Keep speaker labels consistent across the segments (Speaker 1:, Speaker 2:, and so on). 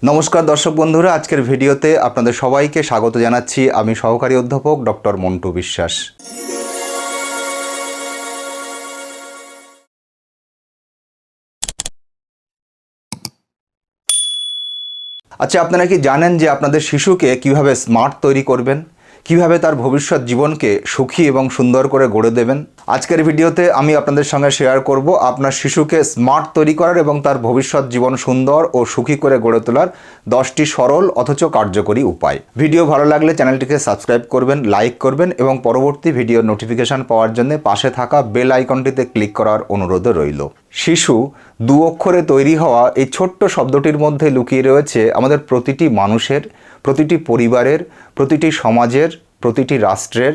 Speaker 1: নমস্কার দর্শক বন্ধুরা, আজকের ভিডিওতে আপনাদের সবাইকে স্বাগত জানাচ্ছি। আমি সহকারী অধ্যাপক ডক্টর মন্টু বিশ্বাস। আচ্ছা, আপনারা কি জানেন যে আপনাদের শিশুকে কিভাবে স্মার্ট তৈরি করবেন, কিভাবে তার ভবিষ্যৎ জীবনকে সুখী এবং সুন্দর করে গড়ে দেবেন? আজকের ভিডিওতে আমি আপনাদের সঙ্গে শেয়ার করব আপনার শিশুকে স্মার্ট তৈরি করার এবং তার ভবিষ্যৎ জীবন সুন্দর ও সুখী করে গড়ে তোলার 10টি সরল অথচ কার্যকরী উপায়। ভিডিও ভালো লাগলে চ্যানেলটিকে সাবস্ক্রাইব করবেন, লাইক করবেন এবং পরবর্তী ভিডিওর নোটিফিকেশন পাওয়ার জন্য পাশে থাকা বেল আইকনটিতে ক্লিক করার অনুরোধ রইল। শিশু দু অক্ষরে তৈরি হওয়া এই ছোট্ট শব্দটির মধ্যে লুকিয়ে রয়েছে আমাদের প্রতিটি মানুষের, প্রতিটি পরিবারের, প্রতিটি সমাজের, প্রতিটি রাষ্ট্রের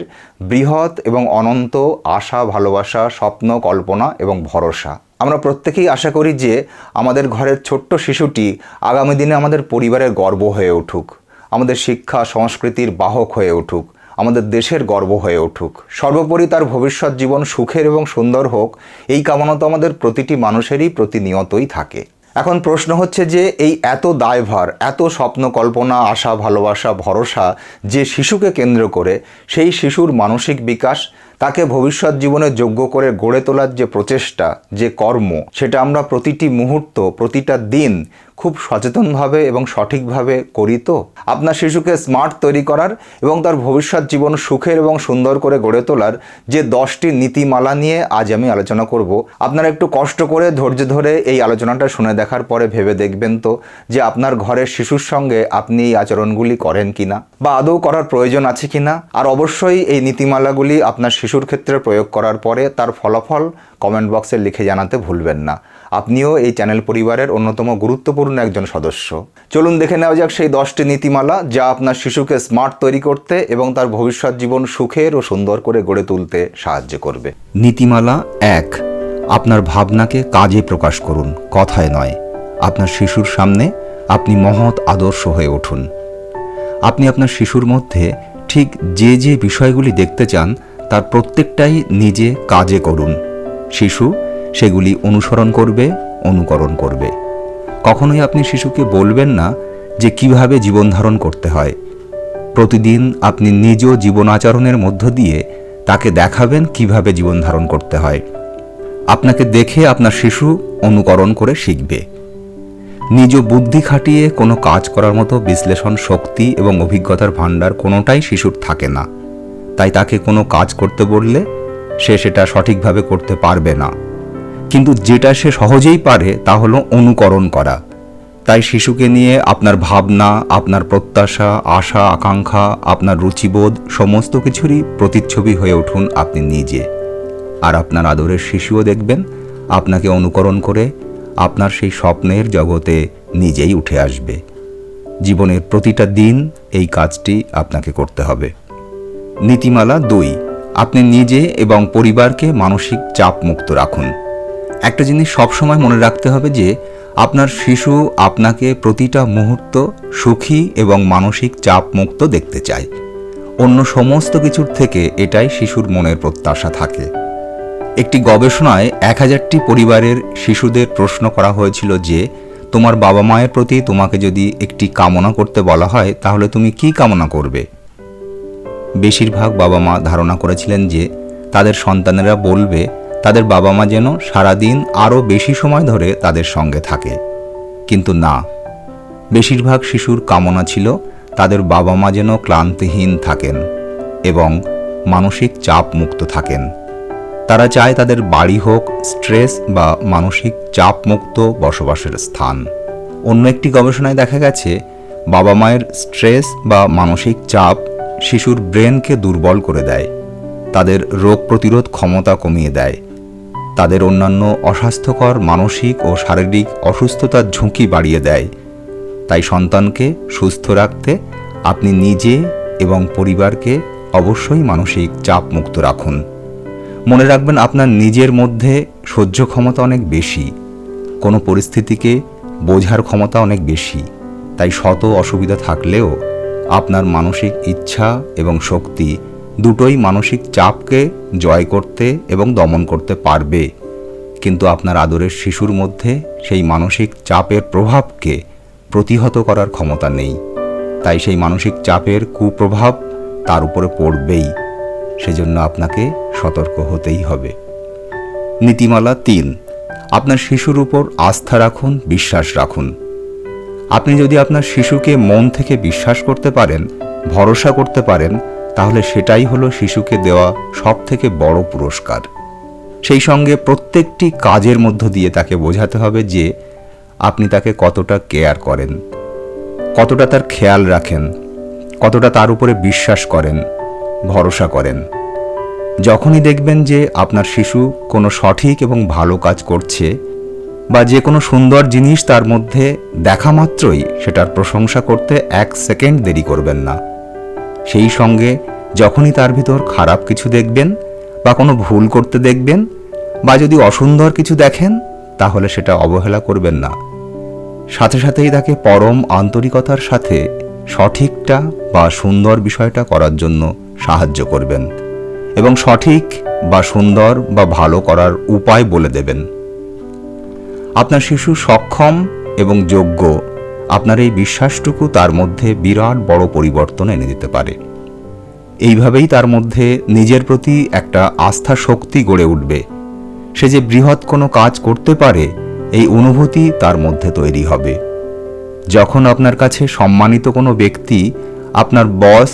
Speaker 1: বৃহৎ এবং অনন্ত আশা, ভালোবাসা, স্বপ্ন, কল্পনা এবং ভরসা। আমরা প্রত্যেকেই আশা করি যে আমাদের ঘরের ছোট্ট শিশুটি আগামী দিনে আমাদের পরিবারের গর্ব হয়ে উঠুক, আমাদের শিক্ষা সংস্কৃতির বাহক হয়ে উঠুক, আমাদের দেশের গর্ব হয়ে উঠুক। সর্বোপরি তার ভবিষ্যৎ জীবন সুখের এবং সুন্দর হোক, এই কামনা তো আমাদের প্রতিটি মানুষেরই প্রতিনিয়তই থাকে। এখন প্রশ্ন হচ্ছে যে এই এত দায়ভার, এত স্বপ্ন, কল্পনা, আশা, ভালোবাসা, ভরসা যে শিশুকে কেন্দ্র করে, সেই শিশুর মানসিক বিকাশ, তাকে ভবিষ্যৎ জীবনে যোগ্য করে গড়ে তোলার যে প্রচেষ্টা, যে কর্ম, সেটা আমরা প্রতিটি মুহূর্ত, প্রতিটা দিন খুব সচেতনভাবে এবং সঠিকভাবে করি তো? আপনার শিশুকে স্মার্ট তৈরি করার এবং তার ভবিষ্যৎ জীবন সুখের এবং সুন্দর করে গড়ে তোলার যে 10টি নীতিমালা নিয়ে আজ আমি আলোচনা করব। আপনারা একটু কষ্ট করে ধৈর্য ধরে এই আলোচনাটা শুনে দেখার পরে ভেবে দেখবেন তো যে আপনার ঘরের শিশুর সঙ্গে আপনি এই আচরণগুলি করেন কিনা, বা আদৌ করার প্রয়োজন আছে কিনা। আর অবশ্যই এই নীতিমালাগুলি আপনার শিশুর ক্ষেত্রে প্রয়োগ করার পরে তার ফলাফল কমেন্ট বক্সে লিখে জানাতে ভুলবেন না। আপনিও এই চ্যানেল পরিবারের অন্যতম গুরুত্বপূর্ণ একজন সদস্য। চলুন দেখে নেওয়া যাক সেই 10টি নীতিমালা যা আপনার শিশুকে স্মার্ট তৈরি করতে এবং তার ভবিষ্যৎ জীবন সুখের ও সুন্দর করে গড়ে তুলতে সাহায্য করবে।
Speaker 2: নীতিমালা 1। আপনার ভাবনাকে কাজে প্রকাশ করুন, কথায় নয়। আপনার শিশুর সামনে আপনি মহৎ আদর্শ হয়ে উঠুন। আপনি আপনার শিশুর মধ্যে ঠিক যে যে বিষয়গুলি দেখতে চান তার প্রত্যেকটাই নিজে কাজে করুন। শিশু সেগুলি অনুসরণ করবে, অনুকরণ করবে। কখনোই আপনি শিশুকে বলবেন না যে কিভাবে জীবন ধারণ করতে হয়। প্রতিদিন আপনি নিজ জীবন আচরণের মধ্য দিয়ে তাকে দেখাবেন কিভাবে জীবন ধারণ করতে হয়। আপনাকে দেখে আপনার শিশু অনুকরণ করে শিখবে। নিজ বুদ্ধি খাটিয়ে কোনো কাজ করার মতো বিশ্লেষণ শক্তি এবং অভিজ্ঞতার ভাণ্ডার কোনোটাই শিশুর থাকে না। তাই তাকে কোনো কাজ করতে বললে সে সেটা সঠিকভাবে করতে পারবে না। কিন্তু যেটা সে সহজেই পারে তা হলো অনুকরণ করা। তাই শিশুকে নিয়ে আপনার ভাবনা, আপনার প্রত্যাশা, আশা, আকাঙ্ক্ষা, আপনার রুচিবোধ সমস্ত কিছুরই প্রতিচ্ছবি হয়ে উঠুন আপনি নিজে। আর আপনার আদরের শিশুও দেখবেন আপনাকে অনুকরণ করে আপনার সেই স্বপ্নের জগতে নিজেই উঠে আসবে। জীবনের প্রতিটা দিন এই কাজটি আপনাকে করতে হবে। নীতিমালা 2। আপনি নিজে এবং পরিবারকে মানসিক চাপ মুক্ত রাখুন। একটা জিনিস সবসময় মনে রাখতে হবে যে আপনার শিশু আপনাকে প্রতিটা মুহূর্ত সুখী এবং মানসিক চাপ মুক্ত দেখতে চায়। অন্য সমস্ত কিছুর থেকে এটাই শিশুর মনের প্রত্যাশা থাকে। একটি গবেষণায় 1000টি পরিবারের শিশুদের প্রশ্ন করা হয়েছিল যে তোমার বাবা মায়ের প্রতি তোমাকে যদি একটি কামনা করতে বলা হয় তাহলে তুমি কি কামনা করবে? বেশিরভাগ বাবা মা ধারণা করেছিলেন যে তাদের সন্তানেরা বলবে তাদের বাবা মা যেন সারাদিন আরও বেশি সময় ধরে তাদের সঙ্গে থাকে। কিন্তু না, বেশিরভাগ শিশুর কামনা ছিল তাদের বাবা মা যেন ক্লান্তিহীন থাকেন এবং মানসিক চাপ মুক্ত থাকেন। তারা চায় তাদের বাড়ি হোক স্ট্রেস বা মানসিক চাপ মুক্ত বসবাসের স্থান। অন্য একটি গবেষণায় দেখা গেছে বাবা মায়ের স্ট্রেস বা মানসিক চাপ শিশুর ব্রেনকে দুর্বল করে দেয়, তাদের রোগ প্রতিরোধ ক্ষমতা কমিয়ে দেয়, তাদের অন্যান্য অস্বাস্থ্যকর মানসিক ও শারীরিক অসুস্থতার ঝুঁকি বাড়িয়ে দেয়। তাই সন্তানকে সুস্থ রাখতে আপনি নিজে এবং পরিবারকে অবশ্যই মানসিক চাপ মুক্ত রাখুন। মনে রাখবেন আপনার নিজের মধ্যে সহ্য ক্ষমতা অনেক বেশি, কোনো পরিস্থিতিকে বোঝার ক্ষমতা অনেক বেশি। তাই শত অসুবিধা থাকলেও আপনার মানসিক ইচ্ছা এবং শক্তি দুটোই মানসিক চাপকে জয় করতে এবং দমন করতে পারবে। কিন্তু আপনার আদরের শিশুর মধ্যে সেই মানসিক চাপের প্রভাবকে প্রতিহত করার ক্ষমতা নেই। তাই সেই মানসিক চাপের কুপ্রভাব তার উপরে পড়বেই। সেজন্য আপনাকে সতর্ক হতেই হবে। নীতিমালা 3, আপনার শিশুর উপর আস্থা রাখুন, বিশ্বাস রাখুন। আপনি যদি আপনার শিশুকে মন থেকে বিশ্বাস করতে পারেন, ভরসা করতে পারেন, তাহলে সেটাই হলো শিশুকে দেওয়া সবথেকে বড় পুরস্কার। সেই সঙ্গে প্রত্যেকটি কাজের মধ্য দিয়ে তাকে বোঝাতে হবে যে আপনি তাকে কতটা কেয়ার করেন, কতটা তার খেয়াল রাখেন, কতটা তার উপরে বিশ্বাস করেন, ভরসা করেন। যখনই দেখবেন যে আপনার শিশু কোনো সঠিক এবং ভালো কাজ করছে বা যে কোনো সুন্দর জিনিস তার মধ্যে দেখা মাত্রই সেটার প্রশংসা করতে 1 সেকেন্ড দেরি করবেন না। সেই সঙ্গে যখনই তার ভিতর খারাপ কিছু দেখবেন বা কোনো ভুল করতে দেখবেন বা যদি অসুন্দর কিছু দেখেন, তাহলে সেটা অবহেলা করবেন না। সাথে সাথেই তাকে পরম আন্তরিকতার সাথে সঠিকটা বা সুন্দর বিষয়টা করার জন্য সাহায্য করবেন এবং সঠিক বা সুন্দর বা ভালো করার উপায় বলে দেবেন। আপনার শিশু সক্ষম এবং যোগ্য, আপনার এই বিশ্বাসটুকু তার মধ্যে বিরাট বড় পরিবর্তন এনে দিতে পারে। এইভাবেই তার মধ্যে নিজের প্রতি একটা আস্থা শক্তি গড়ে উঠবে। সে যে বৃহৎ কোনো কাজ করতে পারে, এই অনুভূতি তার মধ্যে তৈরি হবে। যখন আপনার কাছে সম্মানিত কোনো ব্যক্তি, আপনার বস,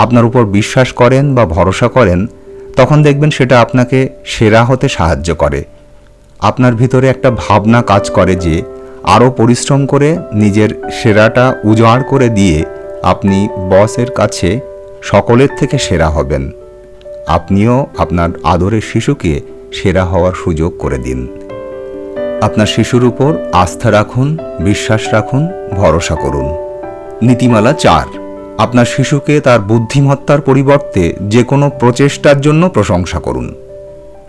Speaker 2: আপনার উপর বিশ্বাস করেন বা ভরসা করেন, তখন দেখবেন সেটা আপনাকে সেরা হতে সাহায্য করে। আপনার ভিতরে একটা ভাবনা কাজ করে যে আরও পরিশ্রম করে নিজের সেরাটা উজাড় করে দিয়ে আপনি বসের কাছে সকলের থেকে সেরা হবেন। আপনিও আপনার আদরের শিশুকে সেরা হওয়ার সুযোগ করে দিন। আপনার শিশুর উপর আস্থা রাখুন, বিশ্বাস রাখুন, ভরসা করুন। নীতিমালা 4, আপনার শিশুকে তার বুদ্ধিমত্তার পরিবর্তে যে কোনো প্রচেষ্টার জন্য প্রশংসা করুন।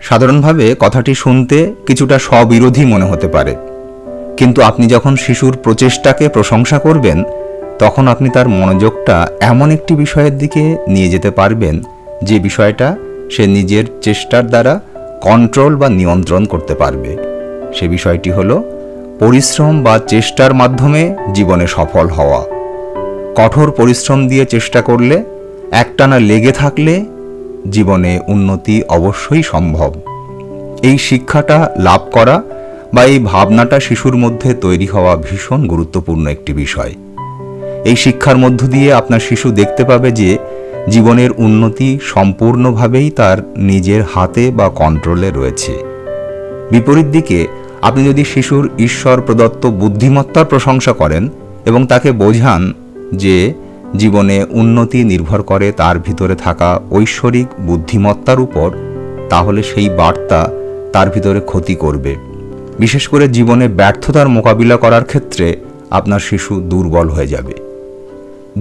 Speaker 2: সাধারণভাবে কথাটি শুনতে কিছুটা স্ববিরোধী মনে হতে পারে, কিন্তু আপনি যখন শিশুর প্রচেষ্টাকে প্রশংসা করবেন, তখন আপনি তার মনোযোগটা এমন একটি বিষয়ের দিকে নিয়ে যেতে পারবেন যে বিষয়টা সে নিজের চেষ্টার দ্বারা কন্ট্রোল বা নিয়ন্ত্রণ করতে পারবে। সে বিষয়টি হলো পরিশ্রম বা চেষ্টার মাধ্যমে জীবনে সফল হওয়া। কঠোর পরিশ্রম দিয়ে চেষ্টা করলে, একটানা লেগে থাকলে জীবনে উন্নতি অবশ্যই সম্ভব। এই শিক্ষাটা লাভ করা বা এই ভাবনাটা শিশুর মধ্যে তৈরি হওয়া ভীষণ গুরুত্বপূর্ণ একটি বিষয়। এই শিক্ষার মধ্য দিয়ে আপনার শিশু দেখতে পাবে যে জীবনের উন্নতি সম্পূর্ণভাবেই তার নিজের হাতে বা কন্ট্রোলে রয়েছে। বিপরীত দিকে আপনি যদি শিশুর ঈশ্বর প্রদত্ত বুদ্ধিমত্তার প্রশংসা করেন এবং তাকে বোঝান যে জীবনে উন্নতি নির্ভর করে তার ভিতরে থাকা ঐশ্বরিক বুদ্ধিমত্তার উপর, তাহলে সেই বার্তা তার ভিতরে ক্ষতি করবে। বিশেষ করে জীবনে ব্যর্থতার মোকাবিলা করার ক্ষেত্রে আপনার শিশু দুর্বল হয়ে যাবে।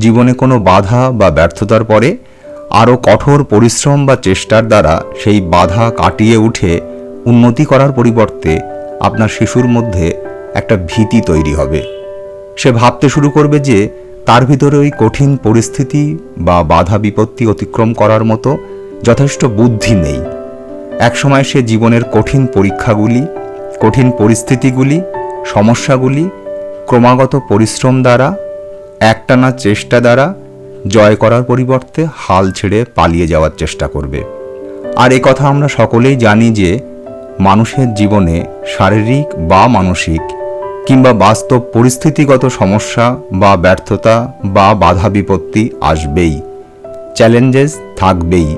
Speaker 2: জীবনে কোনো বাধা বা ব্যর্থতার পরে আরও কঠোর পরিশ্রম বা চেষ্টার দ্বারা সেই বাধা কাটিয়ে উঠে উন্নতি করার পরিবর্তে আপনার শিশুর মধ্যে একটা ভীতি তৈরি হবে। সে ভাবতে শুরু করবে যে তার ভিতরে ওই কঠিন পরিস্থিতি বা বাধা বিপত্তি অতিক্রম করার মতো যথেষ্ট বুদ্ধি নেই। একসময় সে জীবনের কঠিন পরীক্ষাগুলি, কঠিন পরিস্থিতিগুলি, সমস্যাগুলি ক্রমাগত পরিশ্রম দ্বারা, একটানা চেষ্টা দ্বারা জয় করার পরিবর্তে হাল ছেড়ে পালিয়ে যাওয়ার চেষ্টা করবে। আর এ কথা আমরা সকলেই জানি যে মানুষের জীবনে শারীরিক বা মানসিক কিংবা বাস্তব পরিস্থিতিগত সমস্যা বা ব্যর্থতা বা বাধা বিপত্তি আসবেই, চ্যালেঞ্জেস থাকবেই।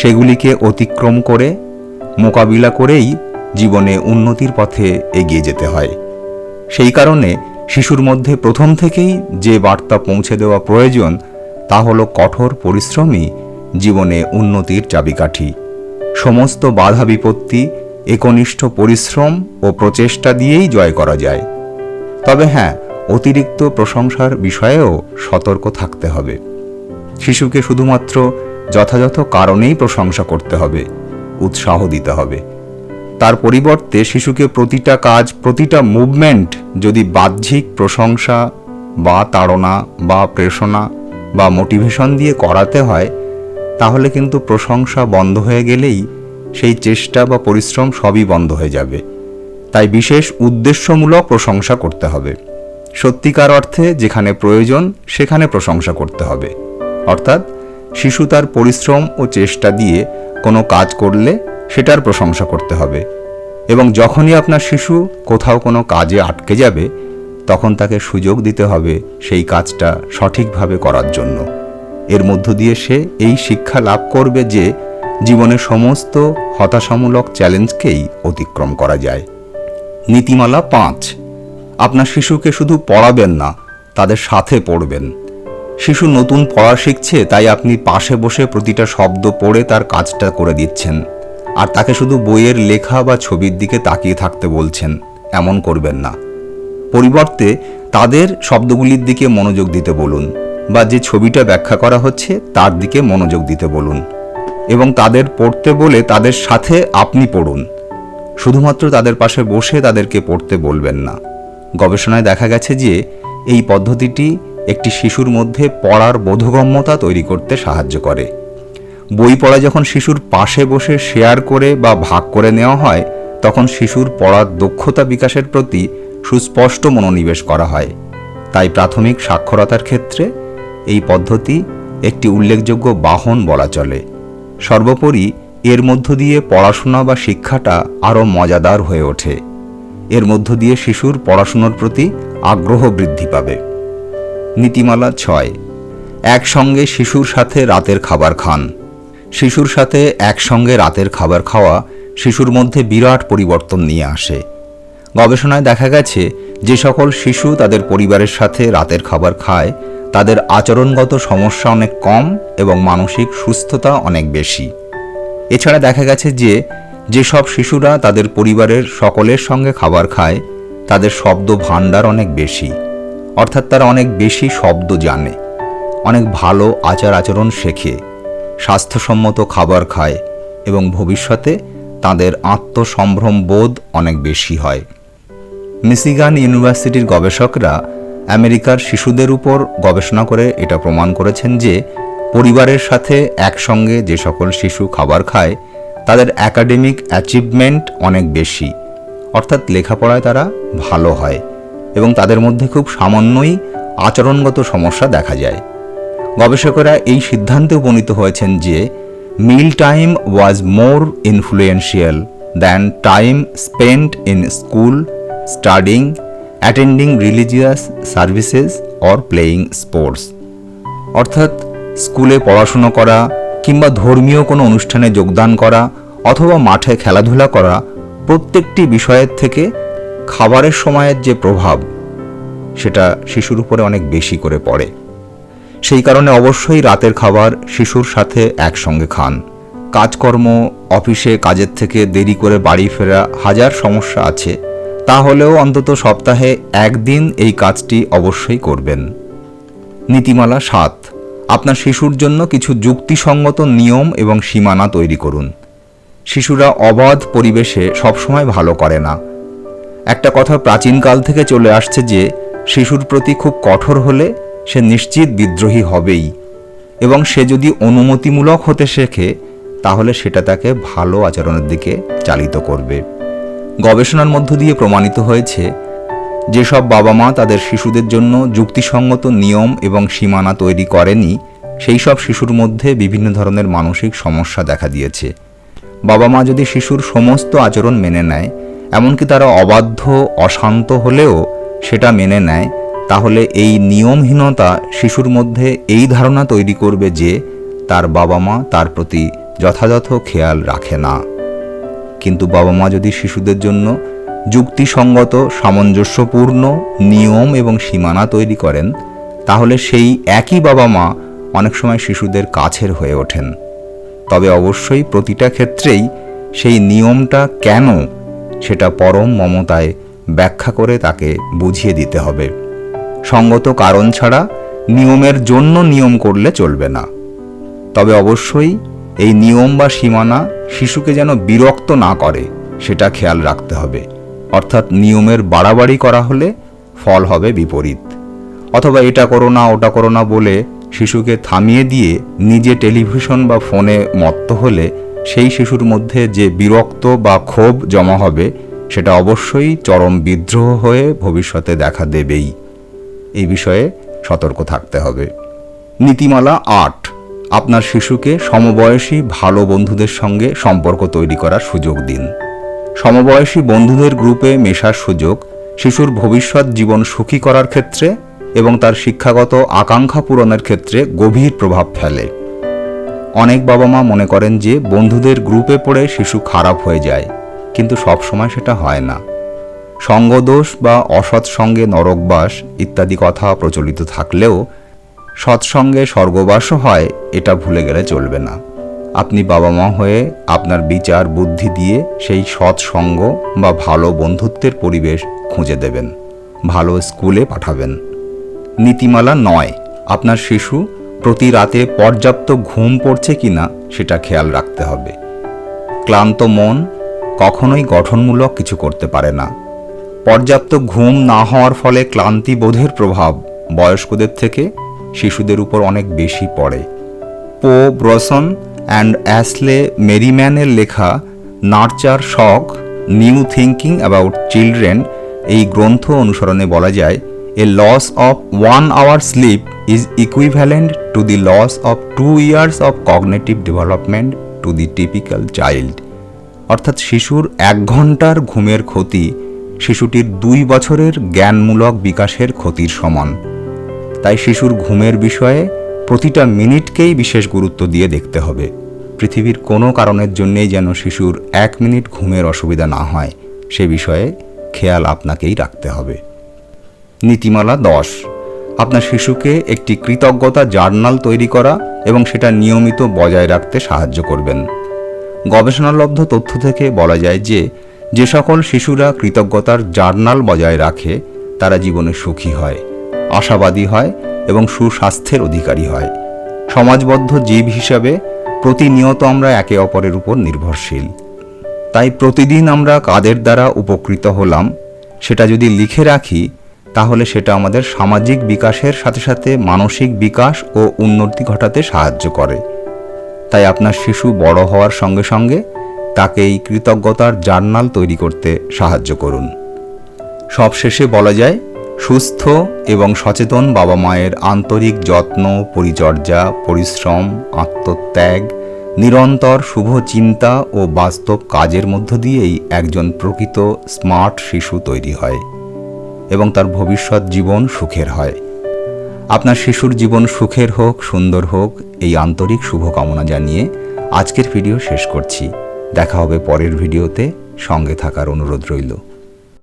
Speaker 2: সেগুলিকে অতিক্রম করে, মোকাবিলা করেই জীবনে উন্নতির পথে এগিয়ে যেতে হয়। সেই কারণে শিশুর মধ্যে প্রথম থেকেই যে বার্তা পৌঁছে দেওয়া প্রয়োজন তা হলো কঠোর পরিশ্রমই জীবনে উন্নতির চাবিকাঠি। সমস্ত বাধা বিপত্তি একনিষ্ঠ পরিশ্রম ও প্রচেষ্টা দিয়েই জয় করা যায়। তবে হ্যাঁ, অতিরিক্ত প্রশংসার বিষয়েও সতর্ক থাকতে হবে। শিশুকে শুধুমাত্র যথাযথ কারণেই প্রশংসা করতে হবে, উৎসাহ দিতে হবে। তার পরিবর্তে শিশুকে প্রতিটা কাজ, প্রতিটা মুভমেন্ট যদি বাহ্যিক প্রশংসা বা তাড়না বা প্রেরণা বা মোটিভেশন দিয়ে করাতে হয়, তাহলে কিন্তু প্রশংসা বন্ধ হয়ে গেলেই সেই চেষ্টা বা পরিশ্রম সবই বন্ধ হয়ে যাবে। তাই বিশেষ উদ্দেশ্যমূলক প্রশংসা করতে হবে। সত্যিকার অর্থে যেখানে প্রয়োজন সেখানে প্রশংসা করতে হবে। অর্থাৎ শিশু তার পরিশ্রম ও চেষ্টা দিয়ে কোনো কাজ করলে সেটার প্রশংসা করতে হবে, এবং যখনই আপনার শিশু কোথাও কোনো কাজে আটকে যাবে তখন তাকে সুযোগ দিতে হবে সেই কাজটা সঠিকভাবে করার জন্য। এর মধ্য দিয়ে সে এই শিক্ষা লাভ করবে যে জীবনের সমস্ত হতাশামূলক চ্যালেঞ্জকেই অতিক্রম করা যায়। নীতিমালা 5, আপনার শিশুকে শুধু পড়াবেন না, তাদের সাথে পড়বেন। শিশু নতুন পড়া শিখছে, তাই আপনি পাশে বসে প্রতিটা শব্দ পড়ে তার কাজটা করে দিচ্ছেন, আর তাকে শুধু বইয়ের লেখা বা ছবির দিকে তাকিয়ে থাকতে বলছেন। এমন করবেন না। পরিবর্তে তাদের শব্দগুলির দিকে মনোযোগ দিতে বলুন, বা যে ছবিটা ব্যাখ্যা করা হচ্ছে তার দিকে মনোযোগ দিতে বলুন, এবং তাদের পড়তে বলে তাদের সাথে আপনি পড়ুন। শুধুমাত্র তাদের পাশে বসে তাদেরকে পড়তে বলবেন না। গবেষণায় দেখা গেছে যে এই পদ্ধতিটি একটি শিশুর মধ্যে পড়ার বোধগম্যতা তৈরি করতে সাহায্য করে। বই পড়া যখন শিশুর পাশে বসে শেয়ার করে বা ভাগ করে নেওয়া হয়, তখন শিশুর পড়ার দক্ষতা বিকাশের প্রতি সুস্পষ্ট মনোনিবেশ করা হয়। তাই প্রাথমিক সাক্ষরতার ক্ষেত্রে এই পদ্ধতি একটি উল্লেখযোগ্য বাহন বলা চলে। সর্বোপরি এর মধ্য দিয়ে পড়াশোনা বা শিক্ষাটা আরও মজাদার হয়ে ওঠে। এর মধ্য দিয়ে শিশুর পড়াশোনার প্রতি আগ্রহ বৃদ্ধি পাবে। নীতিমালা 6, একসঙ্গে শিশুর সাথে রাতের খাবার খান। শিশুর সাথে একসঙ্গে রাতের খাবার খাওয়া শিশুর মধ্যে বিরাট পরিবর্তন নিয়ে আসে। গবেষণায় দেখা গেছে যে সকল শিশু তাদের পরিবারের সাথে রাতের খাবার খায় তাদের আচরণগত সমস্যা অনেক কম এবং মানসিক সুস্থতা অনেক বেশি। এছাড়া দেখা গেছে যে যেসব শিশুরা তাদের পরিবারের সকলের সঙ্গে খাবার খায় তাদের শব্দ ভাণ্ডার অনেক বেশি, অর্থাৎ তারা অনেক বেশি শব্দ জানে, অনেক ভালো আচার আচরণ শেখে, স্বাস্থ্যসম্মত খাবার খায় এবং ভবিষ্যতে তাদের আত্মসম্ভ্রম বোধ অনেক বেশি হয়। মিশিগান ইউনিভার্সিটির গবেষকরা আমেরিকার শিশুদের উপর গবেষণা করে এটা প্রমাণ করেছেন যে পরিবারের সাথে একসঙ্গে যে সকল শিশু খাবার খায় তাদের অ্যাকাডেমিক অ্যাচিভমেন্ট অনেক বেশি, অর্থাৎ লেখাপড়ায় তারা ভালো হয় এবং তাদের মধ্যে খুব সামান্যই আচরণগত সমস্যা দেখা যায়। গবেষকেরা এই সিদ্ধান্তে উপনীত হয়েছেন যে meal time was more influential than time spent in school studying, attending religious services or playing sports. অর্থাৎ স্কুলে পড়াশুনো করা কিংবা ধর্মীয় কোনো অনুষ্ঠানে যোগদান করা অথবা মাঠে খেলাধুলা করা, প্রত্যেকটি বিষয়ের থেকে খাবারের সময়ের যে প্রভাব সেটা শিশুর উপরে অনেক বেশি করে পড়ে। সেই কারণে অবশ্যই রাতের খাবার শিশুর সাথে একসঙ্গে খান। কাজকর্ম, অফিসে কাজের থেকে দেরি করে বাড়ি ফেরা হাজার সমস্যা আছে, তাহলেও অন্তত সপ্তাহে একদিন এই কাজটি অবশ্যই করবেন। নীতিমালা 7, আপনার শিশুর জন্য কিছু যুক্তিসঙ্গত নিয়ম এবং সীমানা তৈরি করুন। শিশুরা অবাধ পরিবেশে সবসময় ভালো করে না। একটা কথা প্রাচীনকাল থেকে চলে আসছে যে শিশুর প্রতি খুব কঠোর হলে সে নিশ্চিত বিদ্রোহী হবেই, এবং সে যদি অনুমতিমূলক হতে শেখে তাহলে সেটা তাকে ভালো আচরণের দিকে চালিত করবে। গবেষণার মধ্য দিয়ে প্রমাণিত হয়েছে যেসব বাবা মা তাদের শিশুদের জন্য যুক্তিসঙ্গত নিয়ম এবং সীমানা তৈরি করেনি সেই সব শিশুর মধ্যে বিভিন্ন ধরনের মানসিক সমস্যা দেখা দিয়েছে। বাবা মা যদি শিশুর সমস্ত আচরণ মেনে নেয়, এমনকি তারা অবাধ্য অশান্ত হলেও সেটা মেনে নেয়, তাহলে এই নিয়মহীনতা শিশুর মধ্যে এই ধারণা তৈরি করবে যে তার বাবা মা তার প্রতি যথাযথ খেয়াল রাখে না। কিন্তু বাবা মা যদি শিশুদের জন্য যুক্তিসঙ্গত সামঞ্জস্যপূর্ণ নিয়ম এবং সীমানা তৈরি করেন, তাহলে সেই একই বাবা মা অনেক সময় শিশুদের কাছের হয়ে ওঠেন। তবে অবশ্যই প্রতিটা ক্ষেত্রেই সেই নিয়মটা কেন সেটা পরম মমতায় ব্যাখ্যা করে তাকে বুঝিয়ে দিতে হবে। সঙ্গত কারণ ছাড়া নিয়মের জন্য নিয়ম করলে চলবে না। তবে অবশ্যই এই নিয়ম বা সীমানা শিশুকে যেন বিরক্ত না করে সেটা খেয়াল রাখতে হবে। অর্থাৎ নিয়মের বাড়াবাড়ি করা হলে ফল হবে বিপরীত, অথবা এটা করো না ওটা করো না বলে শিশুকে থামিয়ে দিয়ে নিজে টেলিভিশন বা ফোনে মত্ত হলে সেই শিশুর মধ্যে যে বিরক্ত বা ক্ষোভ জমা হবে সেটা অবশ্যই চরম বিদ্রোহ হয়ে ভবিষ্যতে দেখা দেবেই। এই বিষয়ে সতর্ক থাকতে হবে। নীতিমালা 8, আপনার শিশুকে সমবয়সী ভালো বন্ধুদের সঙ্গে সম্পর্ক তৈরি করার সুযোগ দিন। সমবয়সী বন্ধুদের গ্রুপে মেশার সুযোগ শিশুর ভবিষ্যৎ জীবন সুখী করার ক্ষেত্রে এবং তার শিক্ষাগত আকাঙ্ক্ষা পূরণের ক্ষেত্রে গভীর প্রভাব ফেলে। অনেক বাবা মা মনে করেন যে বন্ধুদের গ্রুপে পড়ে শিশু খারাপ হয়ে যায়, কিন্তু সবসময় সেটা হয় না। সঙ্গদোষ বা অসৎ সঙ্গে নরকবাস ইত্যাদি কথা প্রচলিত থাকলেও সৎসঙ্গে স্বর্গবাসও হয়, এটা ভুলে গেলে চলবে না। আপনি বাবা মা হয়ে আপনার বিচার বুদ্ধি দিয়ে সেই সৎসঙ্গ বা ভালো বন্ধুত্বের পরিবেশ খুঁজে দেবেন, ভালো স্কুলে পাঠাবেন। নীতিমালা 9, আপনার শিশু প্রতি রাতে পর্যাপ্ত ঘুম পড়ছে কিনা সেটা খেয়াল রাখতে হবে। ক্লান্ত মন কখনোই গঠনমূলক কিছু করতে পারে না। পর্যাপ্ত ঘুম না হওয়ার ফলে ক্লান্তি বোধের প্রভাব বয়স্কদের থেকে শিশুদের উপর অনেক বেশি পড়ে। পো ব্রসন অ্যান্ড অ্যাসলে মেরিম্যানের লেখা nurture shock new thinking about children এই গ্রন্থ অনুসরণে বলা যায়, a loss of 1 hour sleep is equivalent to the loss of 2 years of cognitive development to the typical child. অর্থাৎ শিশুর 1 ঘন্টার ঘুমের ক্ষতি শিশুটির 2 বছরের জ্ঞানমূলক বিকাশের ক্ষতির সমান। তাই শিশুর ঘুমের বিষয়ে প্রতিটা মিনিটকেই বিশেষ গুরুত্ব দিয়ে দেখতে হবে। পৃথিবীর কোনো কারণের জন্যেই যেন শিশুর 1 মিনিট ঘুমের অসুবিধা না হয়, সে বিষয়ে খেয়াল আপনাকেই রাখতে হবে। নীতিমালা 10, আপনার শিশুকে একটি কৃতজ্ঞতা জার্নাল তৈরি করা এবং সেটা নিয়মিত বজায় রাখতে সাহায্য করবেন। গবেষণালব্ধ তথ্য থেকে বলা যায় যে সকল শিশুরা কৃতজ্ঞতার জার্নাল বজায় রাখে তারা জীবনে সুখী হয়, আশাবাদী হয় এবং সুস্বাস্থ্যের অধিকারী হয়। সমাজবদ্ধ জীব হিসাবে প্রতিনিয়ত আমরা একে অপরের উপর নির্ভরশীল। তাই প্রতিদিন আমরা কাদের দ্বারা উপকৃত হলাম সেটা যদি লিখে রাখি, তাহলে সেটা আমাদের সামাজিক বিকাশের সাথে সাথে মানসিক বিকাশ ও উন্নতি ঘটাতে সাহায্য করে। তাই আপনার শিশু বড় হওয়ার সঙ্গে সঙ্গে তাকে এই কৃতজ্ঞতার জার্নাল তৈরি করতে সাহায্য করুন। সবশেষে বলা যায়, সুস্থ এবং সচেতন বাবা মায়ের আন্তরিক যত্ন, পরিচর্যা, পরিশ্রম, আত্মত্যাগ, নিরন্তর শুভ চিন্তা ও বাস্তব কাজের মধ্য দিয়েই একজন প্রকৃত স্মার্ট শিশু তৈরি হয় এবং তার ভবিষ্যৎ জীবন সুখের হয়। আপনার শিশুর জীবন সুখের হোক, সুন্দর হোক, এই আন্তরিক শুভকামনা জানিয়ে আজকের ভিডিও শেষ করছি। দেখা হবে পরের ভিডিওতে, সঙ্গে থাকার অনুরোধ রইল।